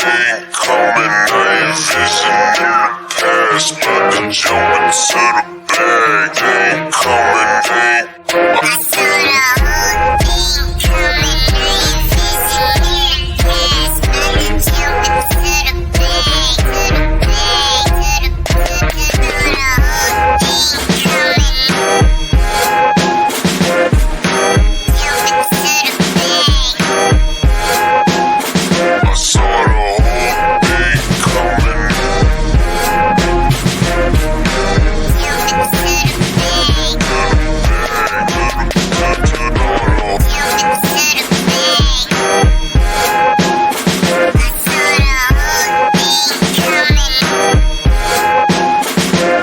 ain't coming, I ain't visioning the past. But then jumping to the bag, they ain't coming, they ain't. I saw the whole thing coming, I ain't visioning the past. But then jumping to the bag, to the bag, to the whole thing coming. I saw the whole thing coming.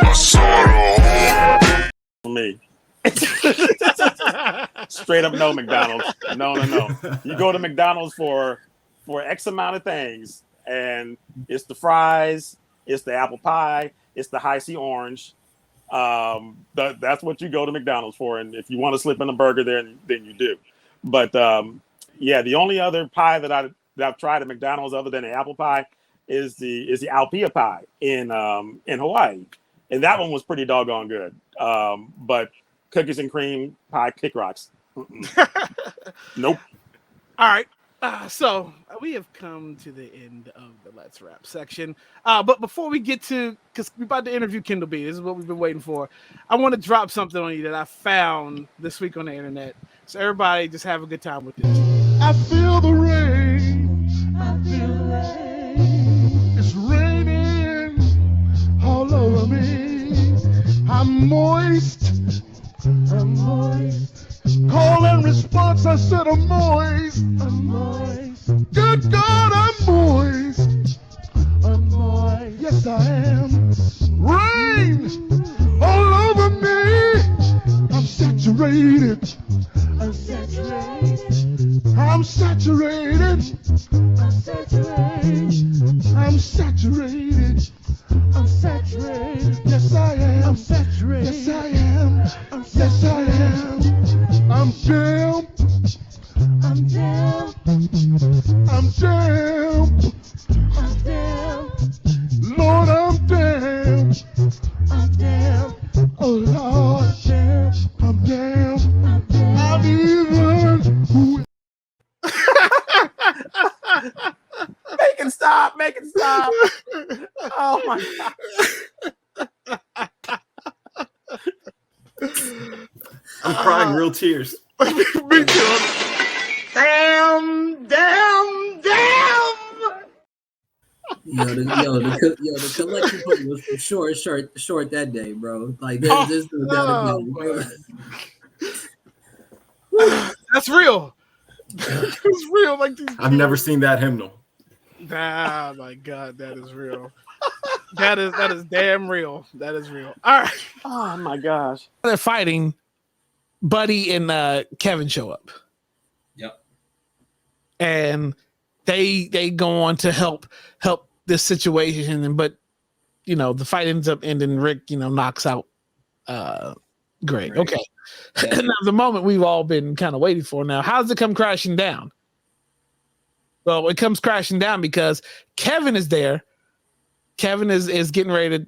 I saw the whole thing. Me. Straight up no McDonald's. No. You go to McDonald's for X amount of things, and it's the fries, it's the apple pie, it's the high C orange. That's what you go to McDonald's for. And if you want to slip in a burger there, then you do. But yeah, the only other pie that I've tried at McDonald's other than the apple pie is the Alpea pie in Hawaii, and that one was pretty doggone good. But cookies and cream pie kick rocks. Nope. All right. So we have come to the end of the Let's Wrap section. But before we get to, because we're about to interview Kendall B, this is what we've been waiting for. I want to drop something on you that I found this week on the internet. So everybody just have a good time with this. I feel the rain. I feel the rain. It's raining all over me. I'm moist. I'm moist. Call and response, I said I'm moist. I'm moist. Good God, I'm moist. I'm moist. Yes, I am. Rain all over me. I'm saturated. I'm saturated. I'm saturated. I'm saturated. I'm saturated. I'm saturated. Yes, I am. I'm saturated. Yes, I am. Yes, I am. I'm down. I'm down. I'm down. I'm down. Lord, I'm down. I'm down. Oh Lord, I'm down. I'm down. I'm even. Make it stop. Oh my God. I'm crying real tears. Me too. Damn. The collection plate was for short that day, bro. Like there's no doubt about it, bro. That's real. It's real. Like I've never seen that hymnal. Ah, my God, that is real. That is damn real. That is real. All right. Oh my gosh. They're fighting. Buddy and Kevin show up. Yep. And they go on to help this situation, but the fight ends up ending. Rick, knocks out Greg. Right. Okay. Yeah. Now the moment we've all been kind of waiting for. Now, how does it come crashing down? Well, it comes crashing down because Kevin is there. Kevin is getting ready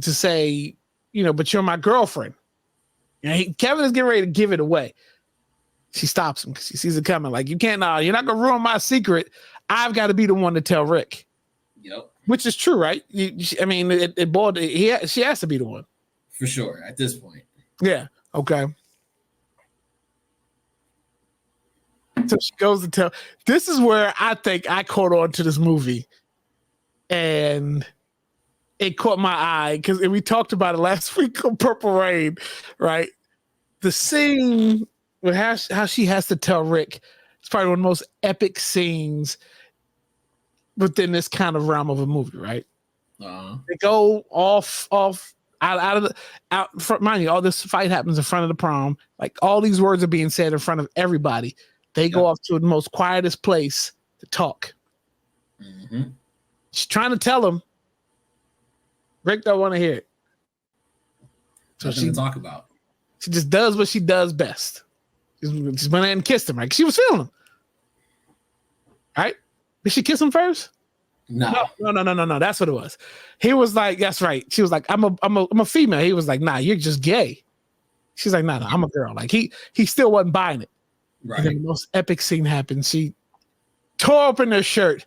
to say, but you're my girlfriend. Kevin is getting ready to give it away. She stops him because she sees it coming. Like, you can't, you're not going to ruin my secret. I've got to be the one to tell Rick. Yep. Which is true, right? She has to be the one. For sure, at this point. Yeah. Okay. So she goes to tell. This is where I think I caught on to this movie. And it caught my eye because we talked about it last week on Purple Rain, right? The scene with how she has to tell Rick, it's probably one of the most epic scenes within this kind of realm of a movie, right? They go off out front. Mind you, all this fight happens in front of the prom. Like, all these words are being said in front of everybody. They go off to the most quietest place to talk. Mm-hmm. She's trying to tell him. Rick don't want to hear it. So she talk about. She just does what she does best. She just went in and kissed him, right? She was feeling him. Right? Did she kiss him first? No. No. That's what it was. He was like, that's right. She was like, I'm a female. He was like, nah, you're just gay. She's like, nah, I'm a girl. Like he still wasn't buying it. Right. And then the most epic scene happened. She tore open her shirt,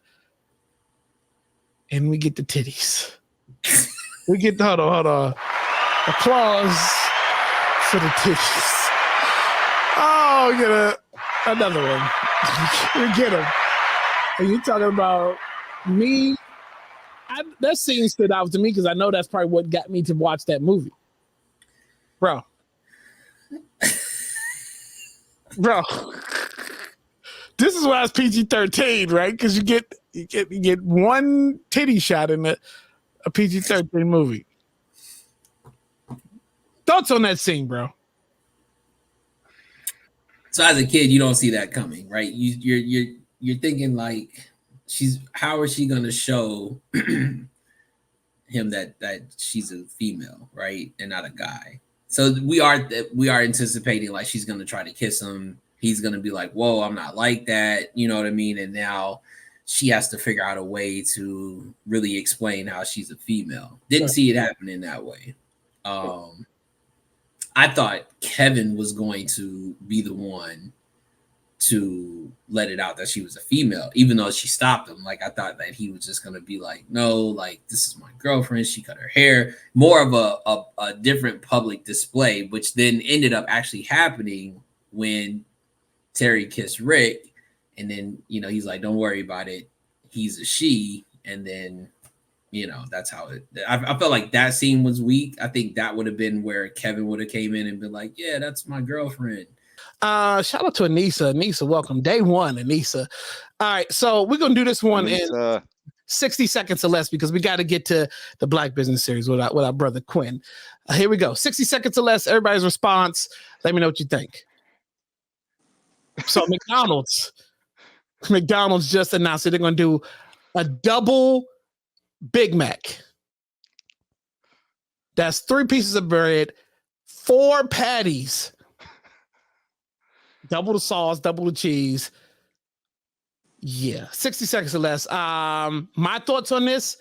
and we get the titties. We get the hold on. Applause for the titties. Oh, we get another one. We get them. And you talking about me? That scene stood out to me because I know that's probably what got me to watch that movie, bro. This is why it's PG-13, right? Because you get one titty shot in a PG-13 movie. Thoughts on that scene, bro? So as a kid, you don't see that coming, right? You're thinking like, how is she gonna show him that she's a female, right, and not a guy? So we are anticipating like she's gonna try to kiss him. He's gonna be like, "Whoa, I'm not like that," you know what I mean? And now she has to figure out a way to really explain how she's a female. Didn't see it happening that way. I thought Kevin was going to be the one to let it out that she was a female, even though she stopped him. Like, I thought that he was just going to be like, no, like, this is my girlfriend. She cut her hair. More of a different public display, which then ended up actually happening when Terry kissed Rick. And then, he's like, don't worry about it. He's a she. And then, that's how I felt like that scene was weak. I think that would have been where Kevin would have came in and been like, yeah, that's my girlfriend. Shout out to Anissa. Anissa, welcome. Day one, Anissa. All right, so we're going to do this one in 60 seconds or less because we got to get to the Black Business Series with our brother Quinn. Here we go. 60 seconds or less. Everybody's response. Let me know what you think. So McDonald's just announced that they're going to do a double Big Mac. That's 3 pieces of bread, 4 patties, double the sauce, double the cheese. Yeah, 60 seconds or less. My thoughts on this.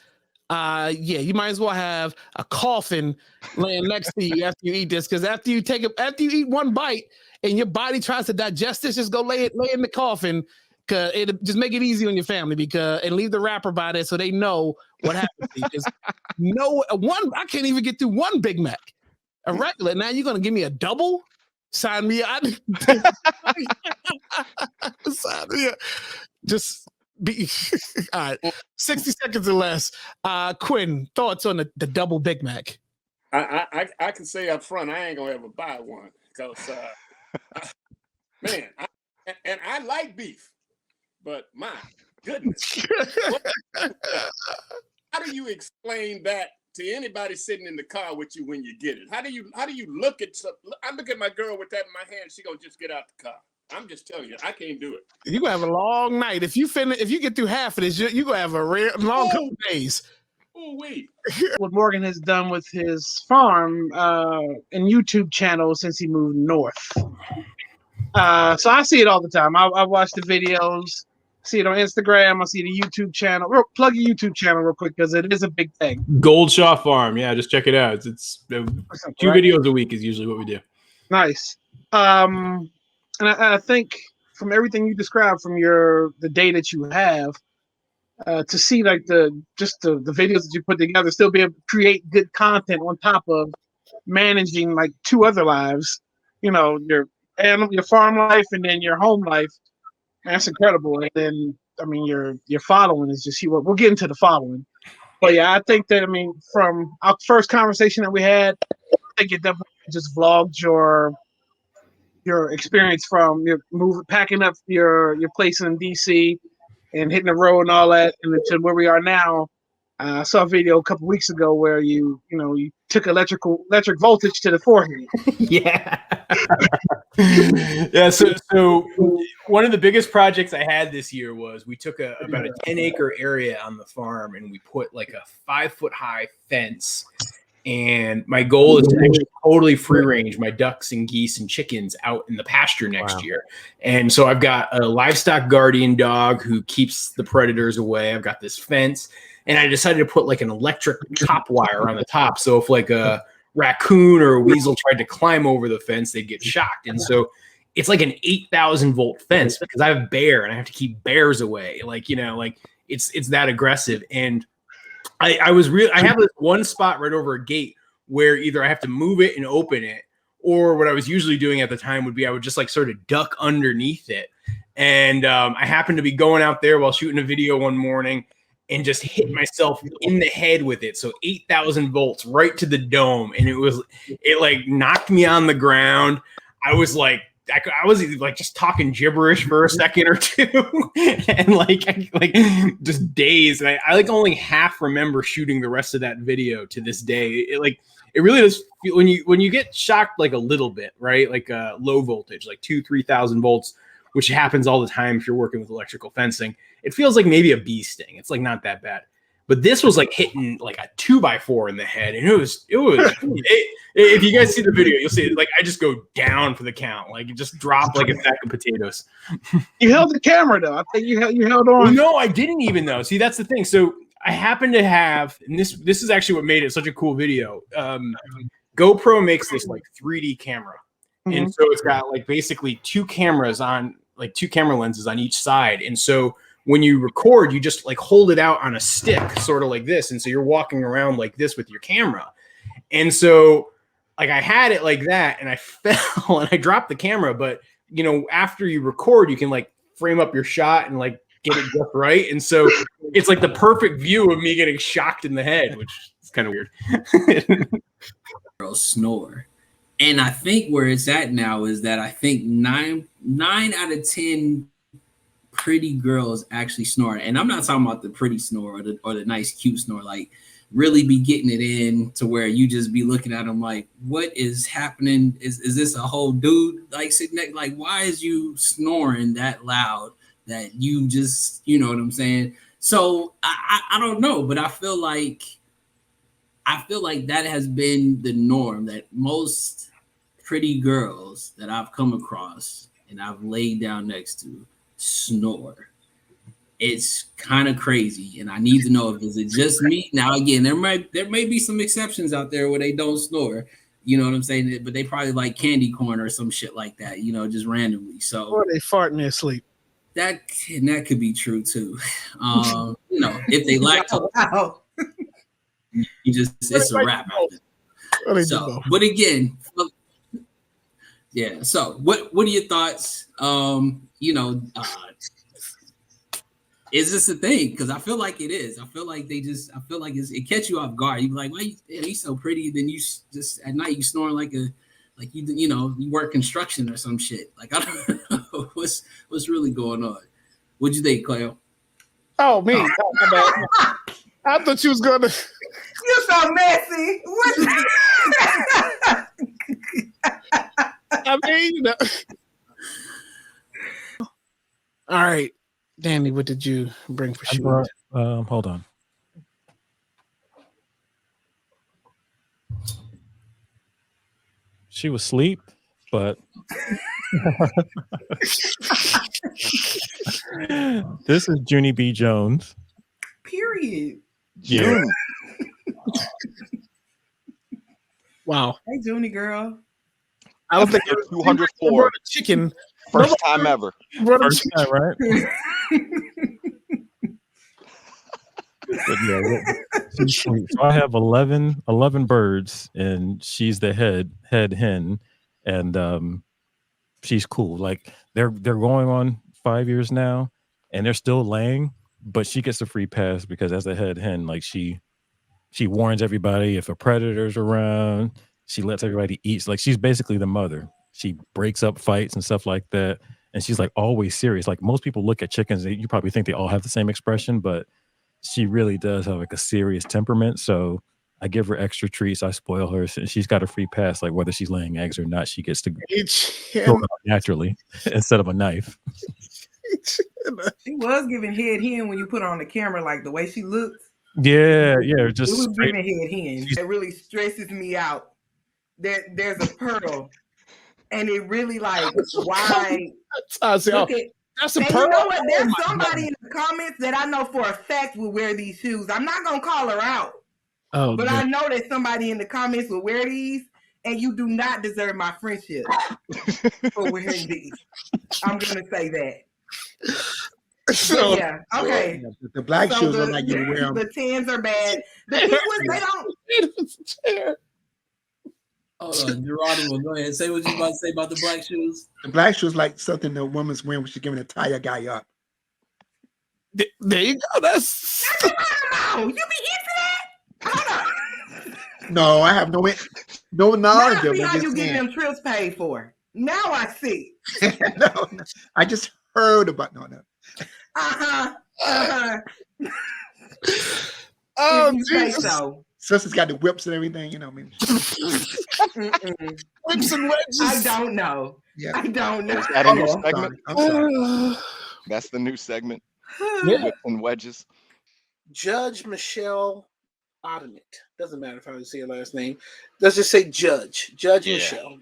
You might as well have a coffin laying next to you after you eat this, because after you eat one bite and your body tries to digest this, just go lay in the coffin. Cause it just make it easy on your family and leave the wrapper by there so they know what happened. I can't even get through one Big Mac, a regular. Now you're gonna give me a double? Sign me up. Sign me up. Just be all right. 60 seconds or less. Quinn, thoughts on the double Big Mac? I can say up front, I ain't gonna ever buy one because I like beef. But my goodness, how do you explain that to anybody sitting in the car with you when you get it? How do you look at something? I look at my girl with that in my hand. She gonna just get out the car. I'm just telling you, I can't do it. You gonna have a long night if you get through half of this. You gonna have a long couple days. Oh wait. What Morgan has done with his farm and YouTube channel since he moved north. So I see it all the time. I watch the videos. See it on Instagram. I see the YouTube channel. Plug your YouTube channel real quick because it is a big thing. Goldshaw Farm. Yeah, just check it out. It's 2 videos a week is usually what we do. Nice. And I think from everything you described from the day that you have, to see like the videos that you put together, still be able to create good content on top of managing like 2 other lives, your farm life and then your home life. That's incredible. And then, your following is just, we'll get into the following. But yeah, I think that, from our first conversation that we had, I think it definitely just vlogged your experience from your packing up your place in DC and hitting the road and all that, and to where we are now. I saw a video a couple weeks ago where you took electric voltage to the forehead. Yeah. Yeah. So one of the biggest projects I had this year was we took about a 10-acre area on the farm and we put like a 5-foot high fence And my goal is to actually totally free range my ducks and geese and chickens out in the pasture next year. And so I've got a livestock guardian dog who keeps the predators away. I've got this fence, and I decided to put like an electric top wire on the top. So if like a raccoon or a weasel tried to climb over the fence, they'd get shocked. And so it's like an 8,000 volt fence because I have a bear and I have to keep bears away. Like, you know, like it's that aggressive. And I have this one spot right over a gate where either I have to move it and open it, or what I was usually doing at the time would be I would just like sort of duck underneath it. And I happened to be going out there while shooting a video one morning and just hit myself in the head with it. So 8,000 volts right to the dome. And it like knocked me on the ground. I was like, I was like just talking gibberish for a second or two, and like just dazed. And I like only half remember shooting the rest of that video to this day. It really does feel, when you get shocked like a little bit, right? Like low voltage, like 2,000-3,000 volts, which happens all the time if you're working with electrical fencing. It feels like maybe a bee sting. It's like not that bad. But this was like hitting like a 2x4 in the head, and it was. If you guys see the video, you'll see it. Like I just go down for the count, like it just dropped like a sack of potatoes. You held the camera though. I think you held on. Well, no, I didn't even though. See, that's the thing. So I happen to have, and this is actually what made it such a cool video. GoPro makes this like 3D camera, and so it's got like basically two camera lenses on each side, and so when you record, you just like hold it out on a stick, sort of like this. And so you're walking around like this with your camera. And so like I had it like that and I fell and I dropped the camera. But, you know, after you record, you can like frame up your shot and like get it just right. And so it's like the perfect view of me getting shocked in the head, which is kind of weird. Girls snore. And I think where it's at now is that I think nine out of 10 pretty girls actually snore, and I'm not talking about the pretty snore or the nice cute snore, like really be getting it in to where you just be looking at them like, what is happening? Is this a whole dude like sitting there? Like, why is you snoring that loud that you just, you know what I'm saying? So I don't know, but I feel like that has been the norm, that most pretty girls that I've come across and I've laid down next to snore. It's kind of crazy, and I need to know if is it just me. Now again, there may be some exceptions out there where they don't snore, you know what I'm saying, but they probably like candy corn or some shit like that, you know, just randomly. So or they fart in their sleep. That could be true too. You know, if they lactose, you just it's a wrap out. So, but again, yeah. So, what are your thoughts? You know, is this a thing? Because I feel like it is. I feel like it catch you off guard. You be like, why he's so pretty? Then you just at night you snoring like you know you work construction or some shit. Like I don't know what's really going on. What'd you think, Cleo? Oh me, oh, my bad. I thought you was gonna. You're so messy. What? I mean, you know. All right, Danny, what did you bring for shooting? Hold on. She was asleep, but this is Junie B. Jones. Period. Yeah. Wow. Hey, Junie girl. I don't think 204. Chicken. First time ever. First time, right? But yeah, she's sweet. So I have 11 birds, and she's the head hen, and she's cool. Like they're going on 5 years now, and they're still laying, but she gets a free pass because as a head hen, like she warns everybody if a predator's around. She lets everybody eat. Like she's basically the mother. She breaks up fights and stuff like that, and she's like always serious. Like most people look at chickens, you probably think they all have the same expression, but she really does have like a serious temperament. So I give her extra treats. I spoil her. She's got a free pass. Like whether she's laying eggs or not, she gets to go naturally instead of a knife. She was giving head hen when you put her on the camera, like the way she looks. Yeah, It just was straight. giving head hen. It really stresses me out. There's a pearl, and it really like why I say, look oh, at. that's a And pearl. you know what? Oh There's my somebody God. in the comments that I know for a fact will wear these shoes. I'm not gonna call her out, Oh, but God. I know that somebody in the comments will wear these, and you do not deserve my friendship for wearing these. I'm gonna say that. But So, yeah, okay. The black So shoes look like you wear them. the tens are bad. The penguins, they don't. it's a chair. Hold on, Geronimo, go ahead. Say what you about to say about the black shoes. The black shoes like something the woman's wearing when she's giving a tire guy up. There you go. That's No, you be into that? Hold on. No, I have no Now knowledge I of see it. how I'm you just get saying. them trips paid for. Now I see. No, I just heard about no. Uh-huh. Uh-huh. oh, If you say Jesus. so. Sister's got the whips and everything, you know. I mean, Mm-mm. Whips and wedges. I don't know. yeah. I don't know. Is that a new Oh, I'm segment? sorry. I'm sorry. That's the new segment. Yeah. Whips and wedges. Judge Michelle Ottoman. Doesn't matter if I say her last name. Let's just say Judge. Judge Yeah. Michelle.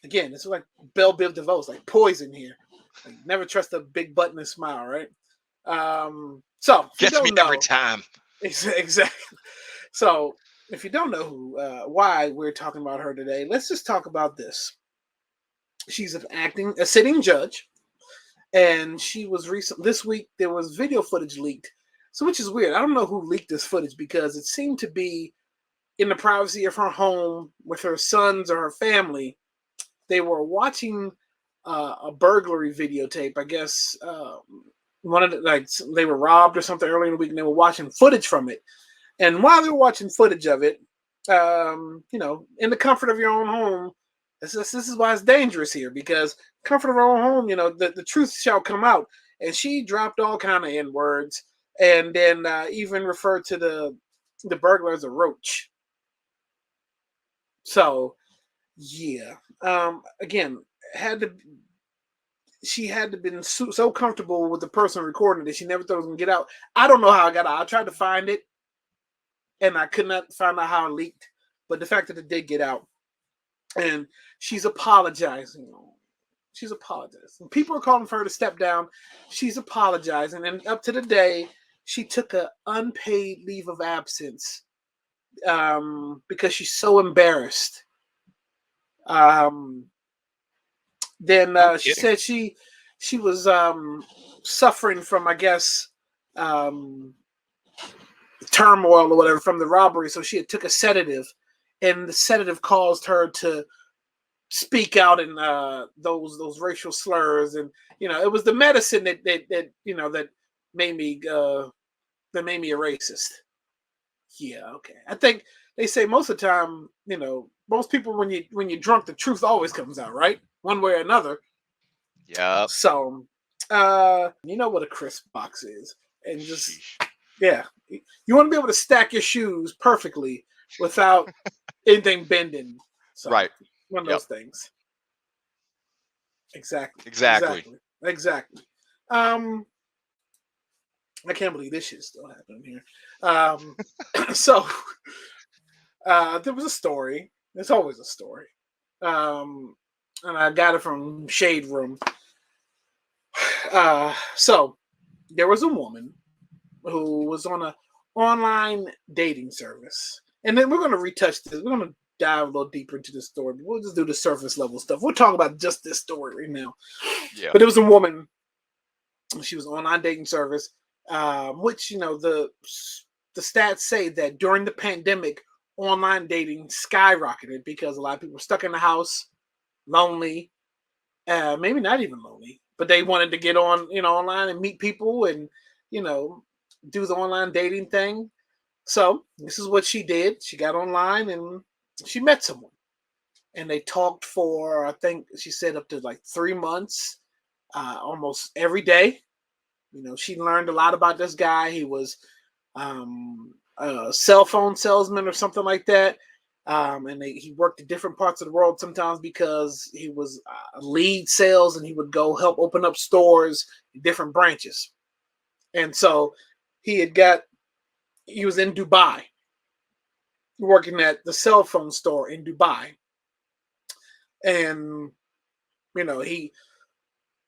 Again, it's like Belle Biv DeVoe. It's like poison here. Like, never trust a big butt and a smile, right? So if you Gets me don't know, every time. exactly. So if you don't know who, why we're talking about her today, let's just talk about this. She's a sitting judge, and she was this week. There was video footage leaked, so which is weird. I don't know who leaked this footage because it seemed to be in the privacy of her home with her sons or her family. They were watching a burglary videotape. I guess one of the, they were robbed or something early in the week, and they were watching footage from it. And while they were watching footage of it, in the comfort of your own home, this is why it's dangerous here, because comfort of our own home, the truth shall come out. And she dropped all kind of N-words, and then even referred to the burglar as a roach. So, yeah. Again, she had to been so comfortable with the person recording that she never thought it was gonna get out. I don't know how it got out. I tried to find it, and I could not find out how it leaked. But the fact that it did get out, and she's apologizing. She's apologizing. People are calling for her to step down. She's apologizing, and up to the day, she took an unpaid leave of absence because she's so embarrassed. Then she said she was suffering from, I guess, turmoil or whatever from the robbery, so she had took a sedative, and the sedative caused her to speak out in those racial slurs, and it was the medicine that made me a racist. Yeah, okay. I think they say most of the time, most people when you're drunk, the truth always comes out, right? One way or another. Yep. So, you know what a crisp box is, and just yeah, you want to be able to stack your shoes perfectly without anything bending. So, Right. One of those things. Exactly. I can't believe this shit's still happening here. So there was a story. There's always a story. And I got it from Shade Room. So there was a woman who was on an online dating service. And then we're going to retouch this. We're going to dive a little deeper into the story, but we'll just do the surface level stuff. We'll talk about just this story right now. Yeah. But it was a woman. She was an online dating service, which, the stats say that during the pandemic, online dating skyrocketed because a lot of people were stuck in the house, lonely, maybe not even lonely, but they wanted to get on, online and meet people and, do the online dating thing. So this is what she did. She got online and she met someone, and they talked for, I think she said, up to like 3 months, almost every day. She learned a lot about this guy. He was a cell phone salesman or something like that. And he worked in different parts of the world sometimes because he was lead sales, and he would go help open up stores in different branches. And so he was in Dubai, working at the cell phone store in Dubai. And, he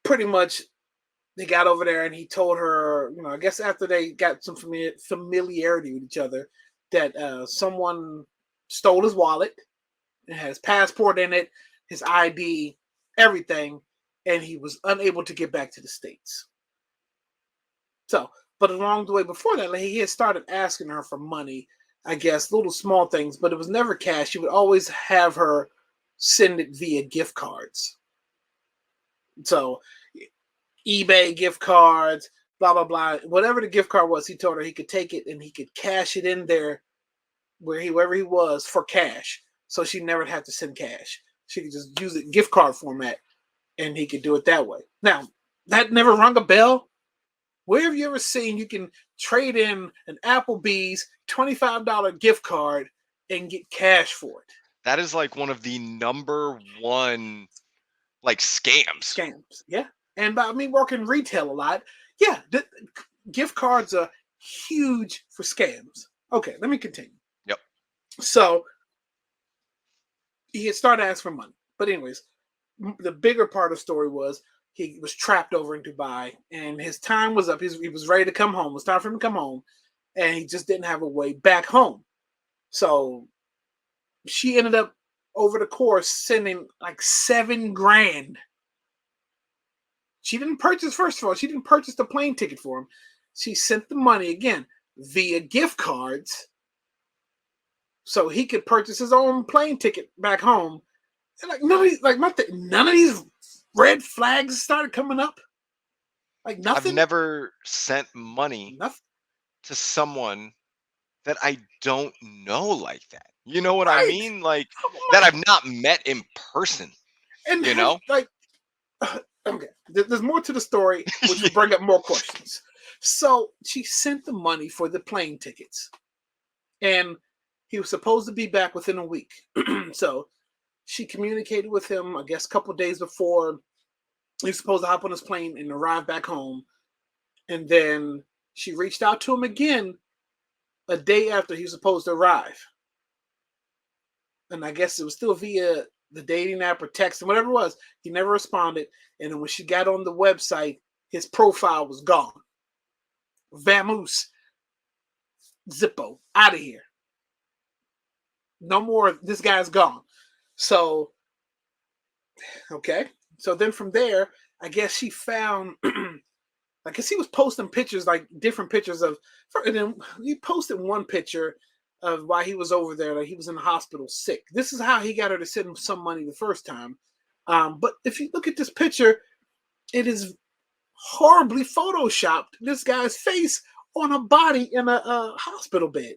pretty much, they got over there and he told her, I guess after they got some familiarity with each other, that someone stole his wallet. It had his passport in it, his ID, everything, and he was unable to get back to the States. So, but along the way before that, he had started asking her for money, I guess, little small things, but it was never cash. She would always have her send it via gift cards. So, eBay gift cards, blah, blah, blah. Whatever the gift card was, he told her he could take it and he could cash it in there wherever he was for cash. So she never had to send cash. She could just use it in gift card format and he could do it that way. Now, that never rung a bell. Where have you ever seen you can trade in an Applebee's $25 gift card and get cash for it? That is like one of the number one like scams. Yeah. And by me working retail a lot, yeah, gift cards are huge for scams. Okay, let me continue. Yep. So he had started asking for money. But anyways, the bigger part of the story was he was trapped over in Dubai and his time was up. He was ready to come home. It was time for him to come home. And he just didn't have a way back home. So she ended up over the course sending like $7,000. She didn't purchase, first of all, she didn't purchase the plane ticket for him. She sent the money again via gift cards so he could purchase his own plane ticket back home. And like none of these red flags started coming up. Like nothing. I've never sent money to someone that I don't know like that. You know what I mean? Like that I've not met in person. And like okay, there's more to the story, which will bring up more questions. So she sent the money for the plane tickets, and he was supposed to be back within a week. So she communicated with him, I guess, a couple of days before he was supposed to hop on his plane and arrive back home. And then she reached out to him again a day after he was supposed to arrive. And I guess it was still via the dating app or text and whatever it was. He never responded. And then when she got on the website, his profile was gone. Vamoose. Zippo. Out of here. No more. This guy's gone. So, okay. So then from there, I guess she found, I guess he was posting pictures, like different pictures of, and then he posted one picture of why he was over there, like he was in the hospital sick. This is how he got her to send him some money the first time. But if you look at this picture, it is horribly photoshopped. This guy's face on a body in a hospital bed.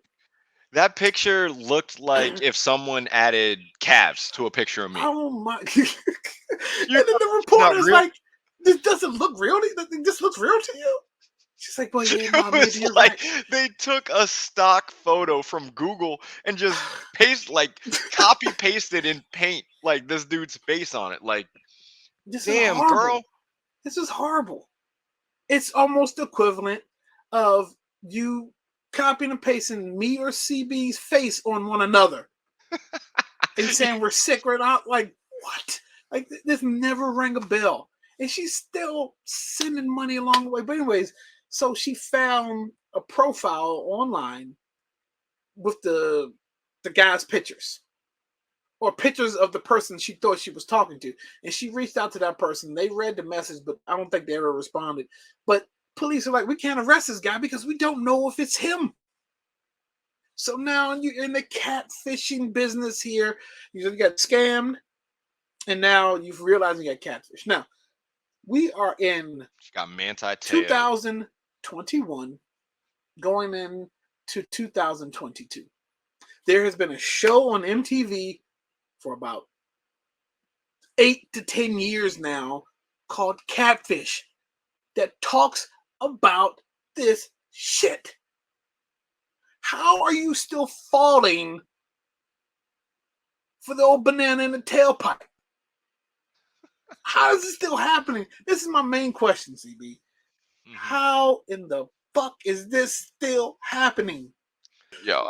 that picture looked like if someone added calves to a picture of me. Oh my! And then the reporter's like, "This doesn't look real. This looks real to you." She's like, "Well, yeah, Mom, maybe you're like right." they took a stock photo from Google and just copy pasted in paint like this dude's face on it. Like, This damn, is horrible. girl. This is horrible. It's almost equivalent of you copying and pasting me or CB's face on one another and saying we're sick right now. Like, what? Like, this never rang a bell. And she's still sending money along the way. But anyways, so she found a profile online with the guy's pictures or pictures of the person she thought she was talking to. And she reached out to that person. They read the message, but I don't think they ever responded. But police are like, we can't arrest this guy because we don't know if it's him. So now you're in the catfishing business here. You got scammed, and now you've realized you got catfish. Now, we are in She got manti 2021 going into 2022. There has been a show on MTV for about 8 to 10 years now called Catfish that talks about this shit. How are you still falling for the old banana in the tailpipe? How is it still happening? This is my main question, CB. How in the fuck is this still happening? Yo,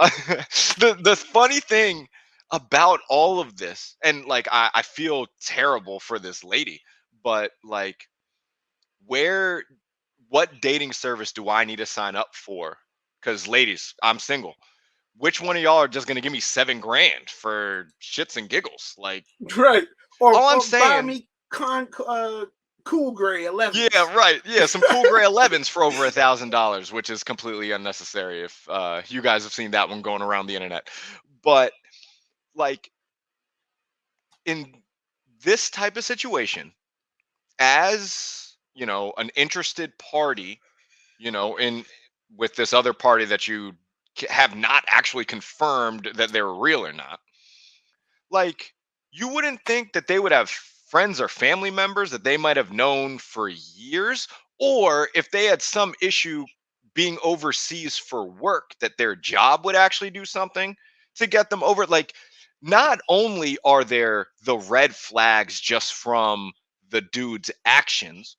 the funny thing about all of this, and like I feel terrible for this lady, but like where what dating service do I need to sign up for? Because ladies, I'm single. Which one of y'all are just gonna give me $7,000 for shits and giggles? Like, Right. Or, all I'm or buy saying, me cool gray 11. yeah, right, yeah, some cool gray 11s for over $1,000, which is completely unnecessary. If you guys have seen that one going around the internet, but like in this type of situation, as you know, an interested party, you know, in with this other party that you have not actually confirmed that they're real or not, like you wouldn't think that they would have friends or family members that they might have known for years, or if they had some issue being overseas for work, that their job would actually do something to get them over. Like, not only are there the red flags just from the dude's actions,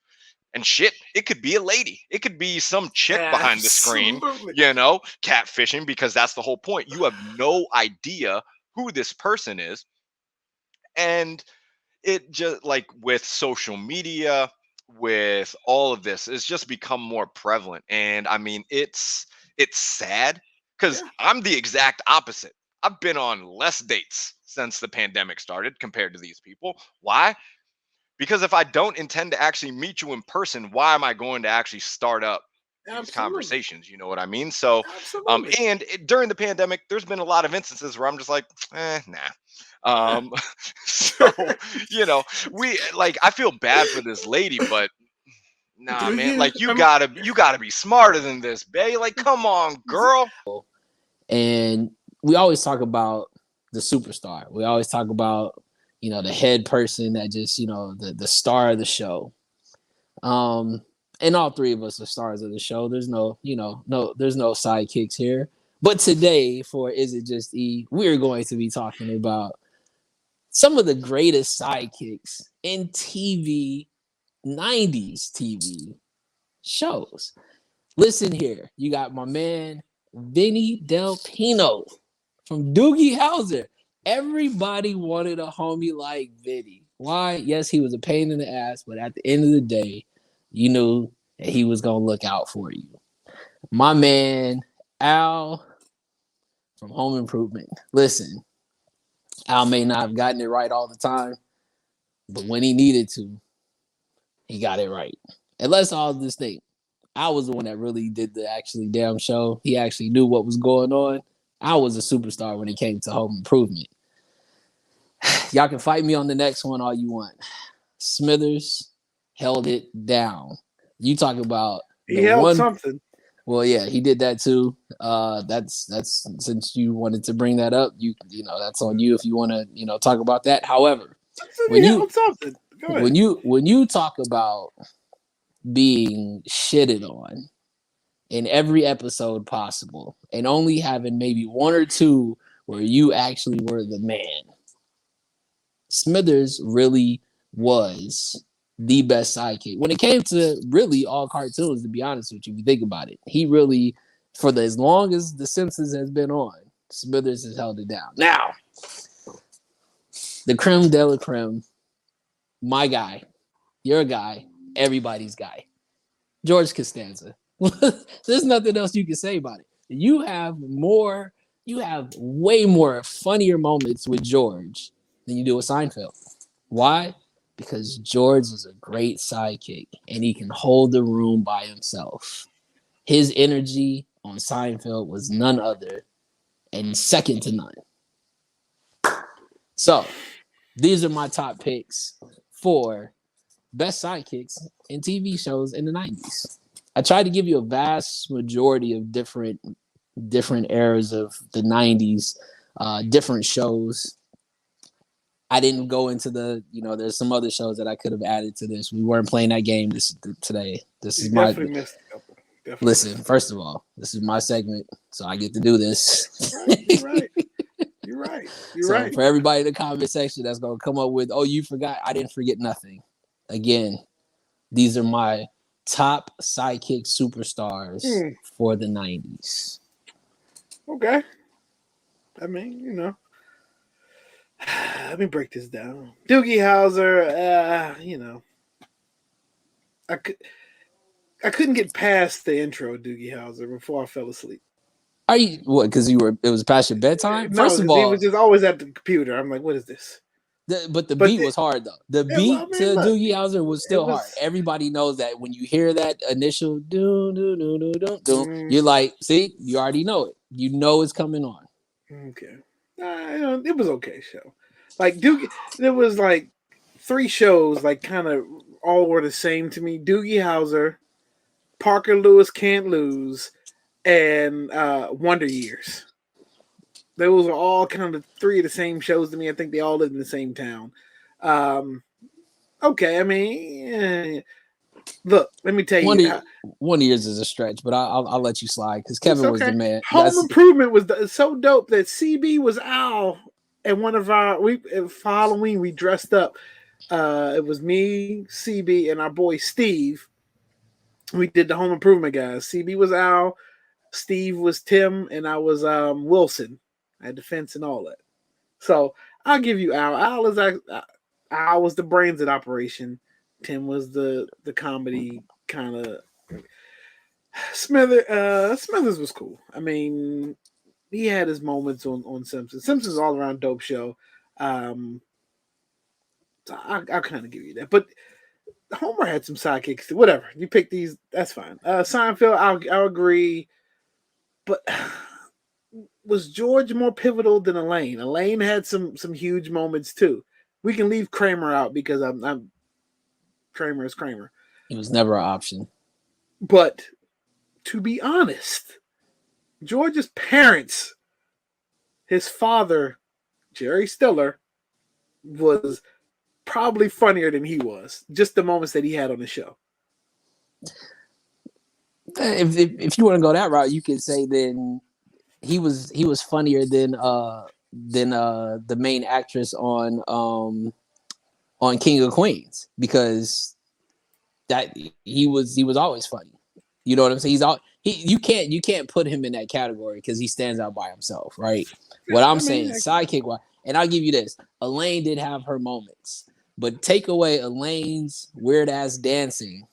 and shit, it could be a lady. It could be some chick behind the screen, Absolutely. you know, catfishing, because that's the whole point. You have no idea who this person is. And it just, like, with social media, with all of this, it's just become more prevalent. And I mean, it's sad because I'm the exact opposite. I've been on less dates since the pandemic started compared to these people. Why? Because if I don't intend to actually meet you in person, why am I going to actually start up these Absolutely. conversations? You know what I mean? So, Absolutely. and during the pandemic, there's been a lot of instances where I'm just like, nah. So, you know, I feel bad for this lady, but nah, Do man, you? like you gotta be smarter than this, babe. Like, come on, girl. And we always talk about the superstar. We always talk about, you know, the head person that just, you know, the star of the show. And all three of us are stars of the show. There's no, you know, there's no sidekicks here. But today, for Is It Just E, we're going to be talking about some of the greatest sidekicks in TV, 90s TV shows. Listen here. You got my man, Vinny Del Pino from Doogie Howser. Everybody wanted a homie like Vinny. Why? Yes, he was a pain in the ass, but at the end of the day, you knew that he was going to look out for you. My man, Al from Home Improvement. Listen, Al may not have gotten it right all the time, but when he needed to, he got it right. And let's all just think, I was the one that really did the actually damn show. He actually knew what was going on. I was a superstar when it came to Home Improvement. Y'all can fight me on the next one all you want. Smithers held it down. You talk about he held something. Well, yeah, he did that too. That's since you wanted to bring that up, you know that's on you if you want to talk about that. However, when you talk about being shitted on in every episode possible and only having maybe one or two where you actually were the man, Smithers really was the best sidekick when it came to really all cartoons, to be honest with you. If you think about it, he really, for as long as The Simpsons has been on, Smithers has held it down. Now, the creme de la creme, my guy, your guy, everybody's guy, George Costanza. There's nothing else you can say about it. You have way more funnier moments with George than you do with Seinfeld. Why? Because George is a great sidekick and he can hold the room by himself. His energy on Seinfeld was none other and second to none. So these are my top picks for best sidekicks in TV shows in the 90s. I tried to give you a vast majority of different eras of the 90s, different shows. I didn't go into there's some other shows that I could have added to this. We weren't playing that game today. This is my definitely missed a couple. Definitely. Listen, first of all, this is my segment, so I get to do this. You're right. So for everybody in the comment section that's gonna come up with, oh, you forgot, I didn't forget nothing. Again, these are my top sidekick superstars for the 90s. Okay. I mean, let me break this down. Doogie Howser, I couldn't get past the intro of Doogie Howser before I fell asleep. Are you what? Because it was past your bedtime. No, First of he all, was just always at the computer. I'm like, what is this? but the beat was hard though. The beat to look, Doogie Howser was still hard. Everybody knows that when you hear that initial do do do do do do, you're like, see, you already know it. You know it's coming on. Okay, it was okay show. Like Doogie, there was like 3 shows like kind of all were the same to me. Doogie Howser, Parker Lewis Can't Lose, and Wonder Years. Those are all kind of 3 of the same shows to me. I think they all live in the same town. Okay, I mean, look, let me tell you. 1 years is a stretch, but I'll let you slide because Kevin was the man. Home Improvement was so dope that CB was Al, and one of our for Halloween we dressed up. It was me, CB, and our boy Steve. We did the Home Improvement guys. CB was Al, Steve was Tim, and I was Wilson. I had the fence and all that. So I'll give you Al. Al was the brains at Operation. Tim was the comedy kind of. Smithers was cool. I mean, he had his moments on Simpsons. Simpsons all around dope show. So I'll kind of give you that. But Homer had some sidekicks too. Whatever. You pick these, that's fine. Seinfeld, I'll agree. But was George more pivotal than Elaine? Elaine had some huge moments too. We can leave Kramer out because I'm Kramer is Kramer. It was never an option. But to be honest, George's parents, his father, Jerry Stiller, was probably funnier than he was. Just the moments that he had on the show. If you want to go that route, you could say then he was funnier than the main actress on King of Queens, because that he was always funny. You know what I'm saying? You can't put him in that category because he stands out by himself, right? What I'm saying, sidekick wise, and I'll give you this: Elaine did have her moments, but take away Elaine's weird ass dancing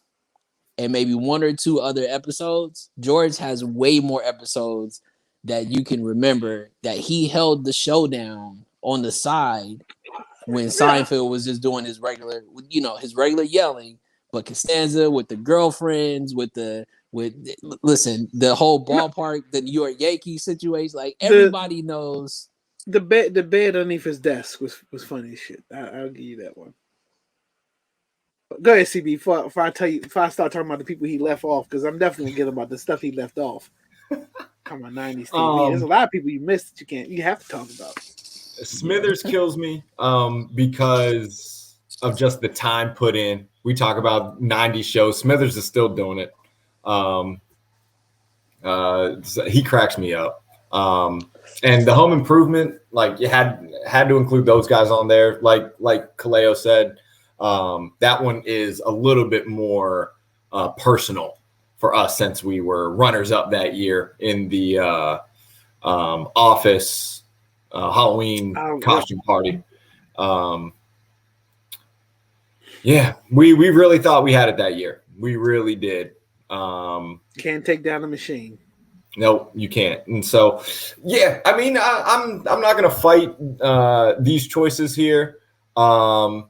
and maybe 1 or 2 other episodes, George has way more episodes that you can remember that he held the show down on the side when Seinfeld was just doing his regular yelling, but Costanza with the girlfriends, listen, the whole ballpark, the New York Yankees situation, like everybody knows. The bed underneath his desk was funny as shit. I'll give you that one. Go ahead, CB. Before I start talking about the people he left off, because I'm definitely gonna get about the stuff he left off. Come on, 90s TV. There's a lot of people you missed that you have to talk about. Smithers kills me because of just the time put in. We talk about 90s shows. Smithers is still doing it. He cracks me up. And the Home Improvement, like you had to include those guys on there. Like Kaleo said, that one is a little bit more personal for us since we were runners up that year in the Office Halloween costume party. Yeah, we really thought we had it that year. We really did. Can't take down the machine. No, you can't. And so, yeah, I mean, I'm not going to fight these choices here. A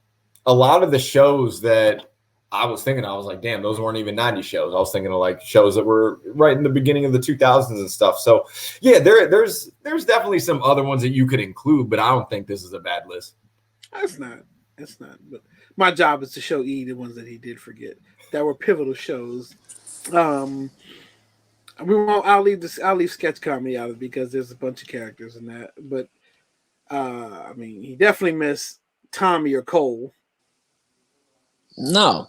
lot of the shows that I was thinking, I was like, damn, those weren't even 90 shows. I was thinking of like shows that were right in the beginning of the 2000s and stuff. So, yeah, there's definitely some other ones that you could include, but I don't think this is a bad list. It's not. But my job is to show E the ones that he did forget that were pivotal shows. I'll leave sketch comedy out of it because there's a bunch of characters in that. But I mean, he definitely missed Tommy or Cole. No.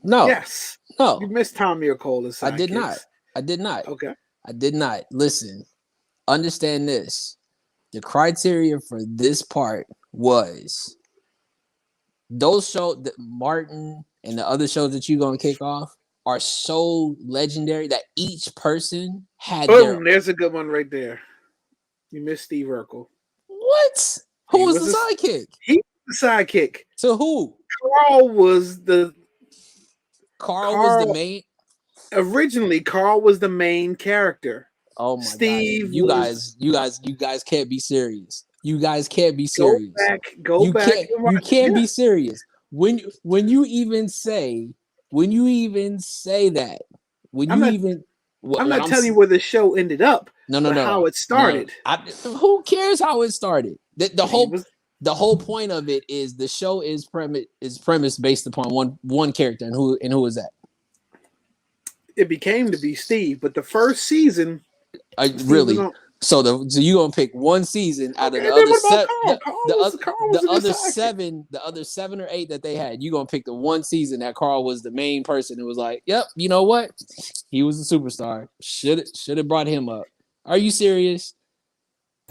Yes. No. You missed Tommy or Cole as sidekicks. I did not. Okay. I did not. Listen, understand this. The criteria for this part was those shows that Martin and the other shows that you're going to kick off, are so legendary that each person had their. Boom, there's a good one right there. You missed Steve Urkel. What? Who He was the was sidekick? He was the sidekick. To who? Carl was the main. Originally, Carl was the main character. Oh my Steve God! You guys can't be serious. You guys can't be serious. Go back. You can't be serious. When you even say that, I'm not telling you where the show ended up. No, how it started. Who cares how it started? The whole point of it is the show is premised based upon one character, and who is that? It became to be Steve, but the first season, really. So you're gonna pick one season out of the other 7 or 8 that they had. You're gonna pick the one season that Carl was the main person. It was like, yep, you know what? He was a superstar. Should have brought him up. Are you serious?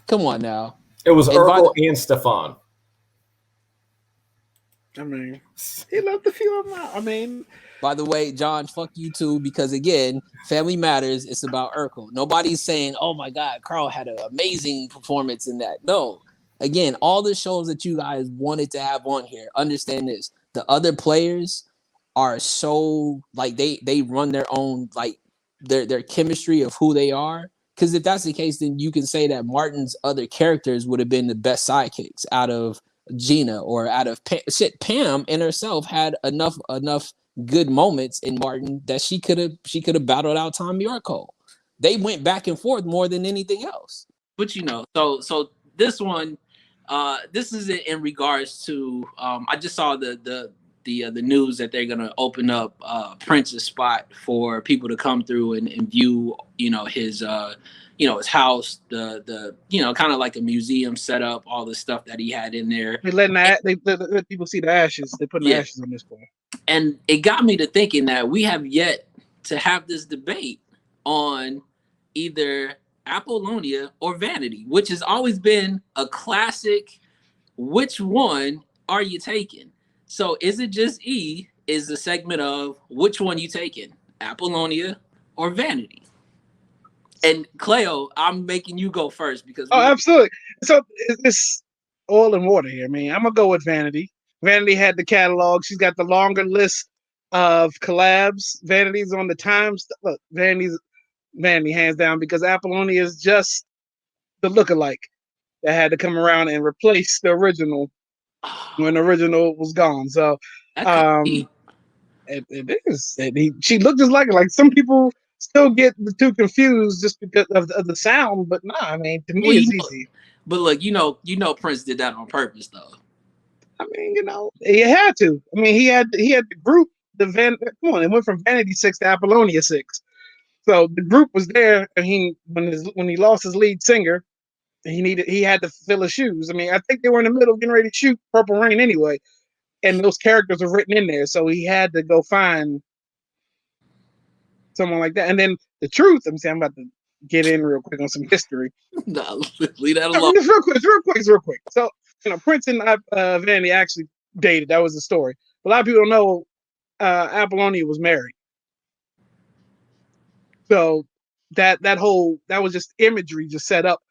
Come on now. It was Urkel and Stefan. I mean, he left a few of them out. I mean, by the way, John, fuck you too, because again, Family Matters, it's about Urkel. Nobody's saying, oh my God, Carl had an amazing performance in that. No. Again, all the shows that you guys wanted to have on here, understand this. The other players are so, like, they run their own, like, their chemistry of who they are. Because if that's the case, then you can say that Martin's other characters would have been the best sidekicks out of Gina or out of Pam. Pam in herself had enough good moments in Martin that she could have battled out Tommy Urkel. They went back and forth more than anything else. But so this one, this is in regards to I just saw the news that they're gonna open up Prince's spot for people to come through and view his his house, the kind of like a museum setup, all the stuff that he had in there. They let people see the ashes. They put the ashes on this point. And it got me to thinking that we have yet to have this debate on either Apollonia or Vanity, which has always been a classic. Which one are you taking? So is it just E is the segment of which one you taking, Apollonia or Vanity? And Cleo, I'm making you go first because absolutely. So it's oil and water here. I mean, I'm gonna go with Vanity. Vanity had the catalog. She's got the longer list of collabs. Vanity's on the times. Look, Vanity hands down because Apollonia is just the lookalike that had to come around and replace the original when the original was gone. So it is. She looked just like it. Like some people still get the two confused just because of the sound, but nah, I mean, to me, it's easy. But look, Prince did that on purpose, though. I mean, he had to. I mean, he had the group. It went from Vanity 6 to Apollonia 6. So the group was there, and when he lost his lead singer, he had to fill his shoes. I mean, I think they were in the middle of getting ready to shoot Purple Rain anyway, and those characters were written in there, so he had to go find someone like that. And then the truth, I'm about to get in real quick on some history. No, leave that alone. Just real quick. So, Prince and Vanity actually dated. That was the story. A lot of people don't know Apollonia was married. So that was just imagery just set up.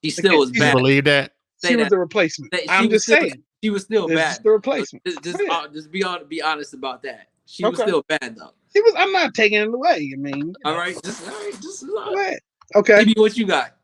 She still was bad. Believe that? She was the replacement. I'm just saying. She was still bad. The replacement. Just be honest about that. She was still bad though. She was. I'm not taking it away. I mean, all right. Just okay. Maybe what you got?